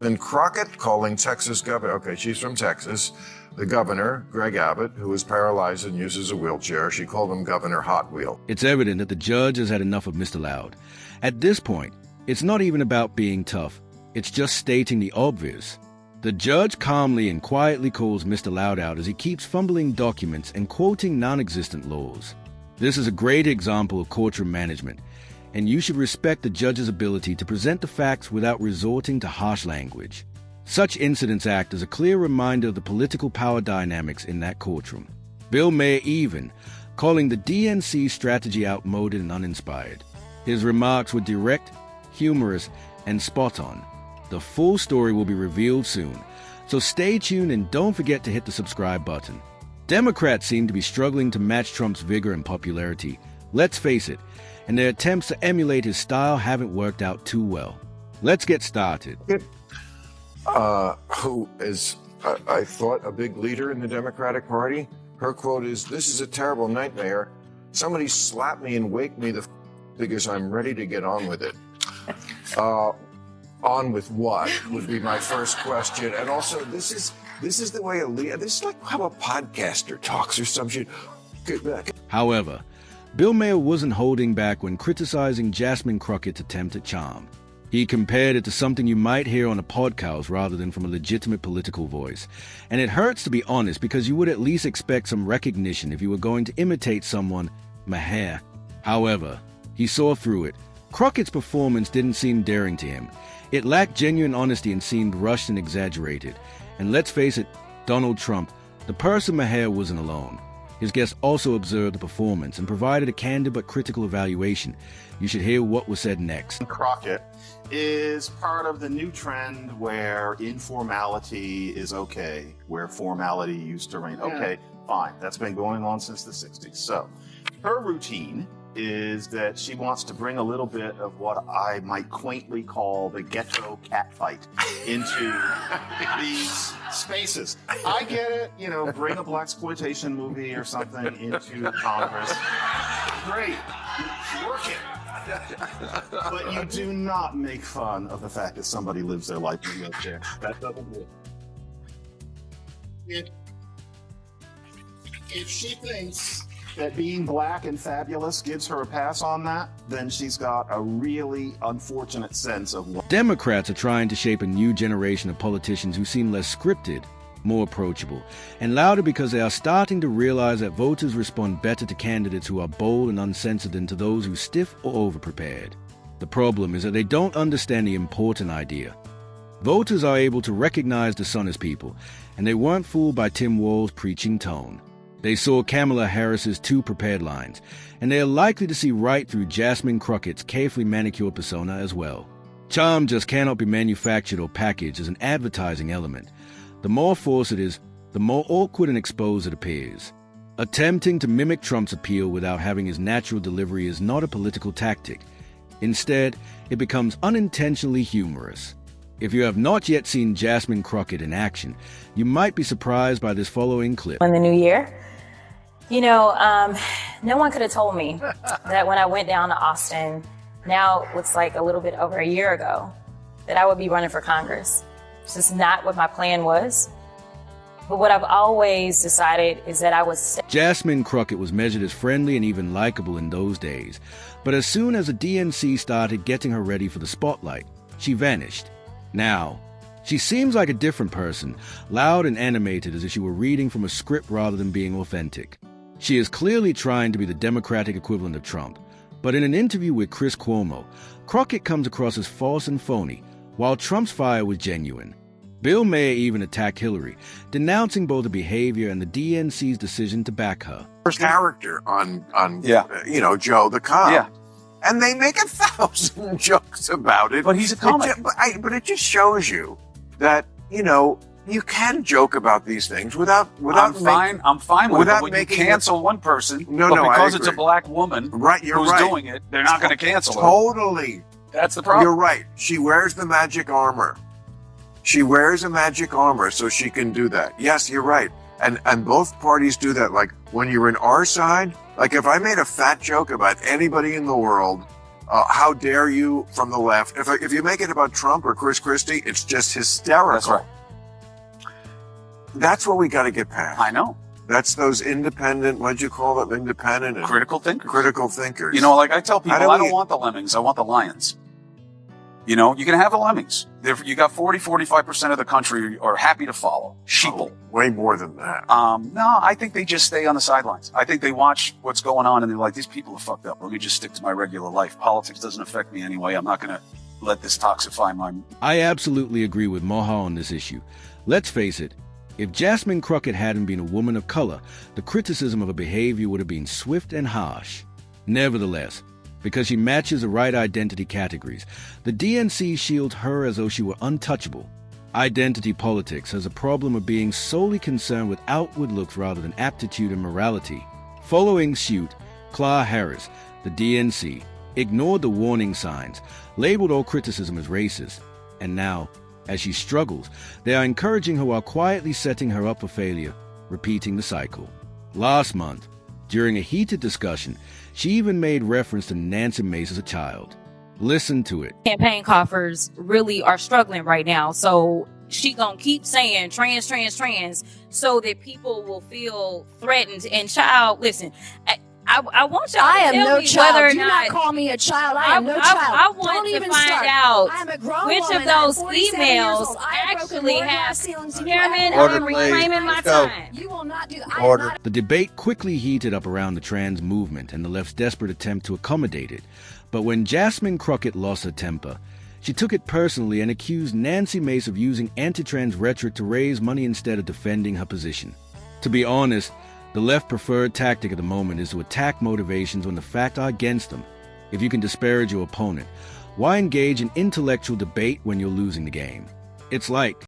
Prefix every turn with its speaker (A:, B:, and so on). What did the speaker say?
A: Then Crockett calling Texas governor, okay, she's from Texas, the governor, Greg Abbott, who is paralyzed and uses a wheelchair. She called him Governor Hot Wheel.
B: It's evident that the judge has had enough of Mr. Loud. At this point, it's not even about being tough. It's just stating the obvious. The judge calmly and quietly calls Mr. Loud out as he keeps fumbling documents and quoting non-existent laws. This is a great example of courtroom management, and you should respect the judge's ability to present the facts without resorting to harsh language. Such incidents act as a clear reminder of the political power dynamics in that courtroom. Bill Maher even calling the DNC strategy outmoded and uninspired. His remarks were direct, humorous, and spot on. The full story will be revealed soon, so stay tuned and don't forget to hit the subscribe button. Democrats seem to be struggling to match Trump's vigor and popularity. Let's face it, and their attempts to emulate his style haven't worked out too well. Let's get started.
A: Who is, I thought, a big leader in the Democratic Party. Her quote is, "This is a terrible nightmare. Somebody slap me and wake me because I'm ready to get on with it." On with what would be my first question. And also, this is the way a leader, this is like how a podcaster talks or some shit.
B: However, Bill Maher wasn't holding back when criticizing Jasmine Crockett's attempt at charm. He compared it to something you might hear on a podcast rather than from a legitimate political voice. And it hurts to be honest, because you would at least expect some recognition if you were going to imitate someone, Maher. However, he saw through it. Crockett's performance didn't seem daring to him. It lacked genuine honesty and seemed rushed and exaggerated. And let's face it, Donald Trump, the person Maher wasn't alone. His guest also observed the performance and provided a candid but critical evaluation. You should hear what was said next.
C: Crockett is part of the new trend where informality is okay, where formality used to reign. Okay, fine. That's been going on since the 60s. So her routine is that she wants to bring a little bit of what I might quaintly call the ghetto catfight into these spaces. I get it, bring a blaxploitation movie or something into Congress. Great, work it. But you do not make fun of the fact that somebody lives their life in a wheelchair. That doesn't work. If she thinks that being black and fabulous gives her a pass on that, then she's got a really unfortunate sense of what.
B: Democrats are trying to shape a new generation of politicians who seem less scripted, more approachable, and louder because they are starting to realize that voters respond better to candidates who are bold and uncensored than to those who are stiff or overprepared. The problem is that they don't understand the important idea. Voters are able to recognize dishonest people, and they weren't fooled by Tim Walz's preaching tone. They saw Kamala Harris's two prepared lines, and they are likely to see right through Jasmine Crockett's carefully manicured persona as well. Charm just cannot be manufactured or packaged as an advertising element. The more forced it is, the more awkward and exposed it appears. Attempting to mimic Trump's appeal without having his natural delivery is not a political tactic. Instead, it becomes unintentionally humorous. If you have not yet seen Jasmine Crockett in action, you might be surprised by this following clip.
D: In the new year, no one could have told me that when I went down to Austin, now it's like a little bit over a year ago, that I would be running for Congress. It's just not what my plan was. But what I've always decided is that I was...
B: Jasmine Crockett was measured as friendly and even likable in those days. But as soon as the DNC started getting her ready for the spotlight, she vanished. Now, she seems like a different person, loud and animated as if she were reading from a script rather than being authentic. She is clearly trying to be the Democratic equivalent of Trump. But in an interview with Chris Cuomo, Crockett comes across as false and phony, while Trump's fire was genuine. Bill Maher even attacked Hillary, denouncing both the behavior and the DNC's decision to back her.
A: Character on Joe the cop.
E: Yeah.
A: And they make 1,000 jokes about it.
E: But he's a comic.
A: But it just shows you that, you can joke about these things without
E: I'm fine with it. When you cancel one person, because it's a black woman who's doing it, they're not going to cancel her.
A: Totally.
E: That's the problem.
A: You're right. She wears the magic armor. She wears a magic armor so she can do that. Yes, you're right. And both parties do that. Like when you're in our side, like if I made a fat joke about anybody in the world, How dare you from the left? If you make it about Trump or Chris Christie, it's just hysterical.
E: That's right.
A: That's what we got to get past.
E: I know.
A: That's those independent, what'd you call them? Independent and
E: Critical thinkers.
A: Critical thinkers.
E: You know, like I tell people, I don't want the lemmings. I want the lions. You know, you can have the lemmings. You got 45% of the country are happy to follow. Sheeple.
A: Oh, way more than that.
E: No, I think they just stay on the sidelines. I think they watch what's going on and they're like, these people are fucked up. Let me just stick to my regular life. Politics doesn't affect me anyway. I'm not going to let this toxify my...
B: I absolutely agree with Maher on this issue. Let's face it, if Jasmine Crockett hadn't been a woman of color, the criticism of her behavior would have been swift and harsh. Nevertheless, because she matches the right identity categories, the DNC shields her as though she were untouchable. Identity politics has a problem of being solely concerned with outward looks rather than aptitude and morality. Following suit, Claire Harris, the DNC, ignored the warning signs, labeled all criticism as racist, and now, as she struggles, they are encouraging her while quietly setting her up for failure, repeating the cycle. Last month, during a heated discussion, she even made reference to Nancy Mace as a child. Listen to it.
F: Campaign coffers really are struggling right now, so she gonna keep saying trans, so that people will feel threatened. And child, listen, I want y'all to tell me whether or
G: Do not call me a child. I am no child.
F: I want
G: Don't
F: to find out
G: I am a grown
F: which
G: woman.
F: of those
G: I am 47 years
F: emails
G: old. I have broken
F: actually
G: more glass
F: have
G: ceilings than you
F: Chairman,
G: have.
F: I am reclaiming my time.
G: You will not do that.
A: Order.
B: The debate quickly heated up around the trans movement and the left's desperate attempt to accommodate it. But when Jasmine Crockett lost her temper, she took it personally and accused Nancy Mace of using anti-trans rhetoric to raise money instead of defending her position. To be honest, the left's preferred tactic at the moment is to attack motivations when the facts are against them. If you can disparage your opponent, why engage in intellectual debate when you're losing the game? It's like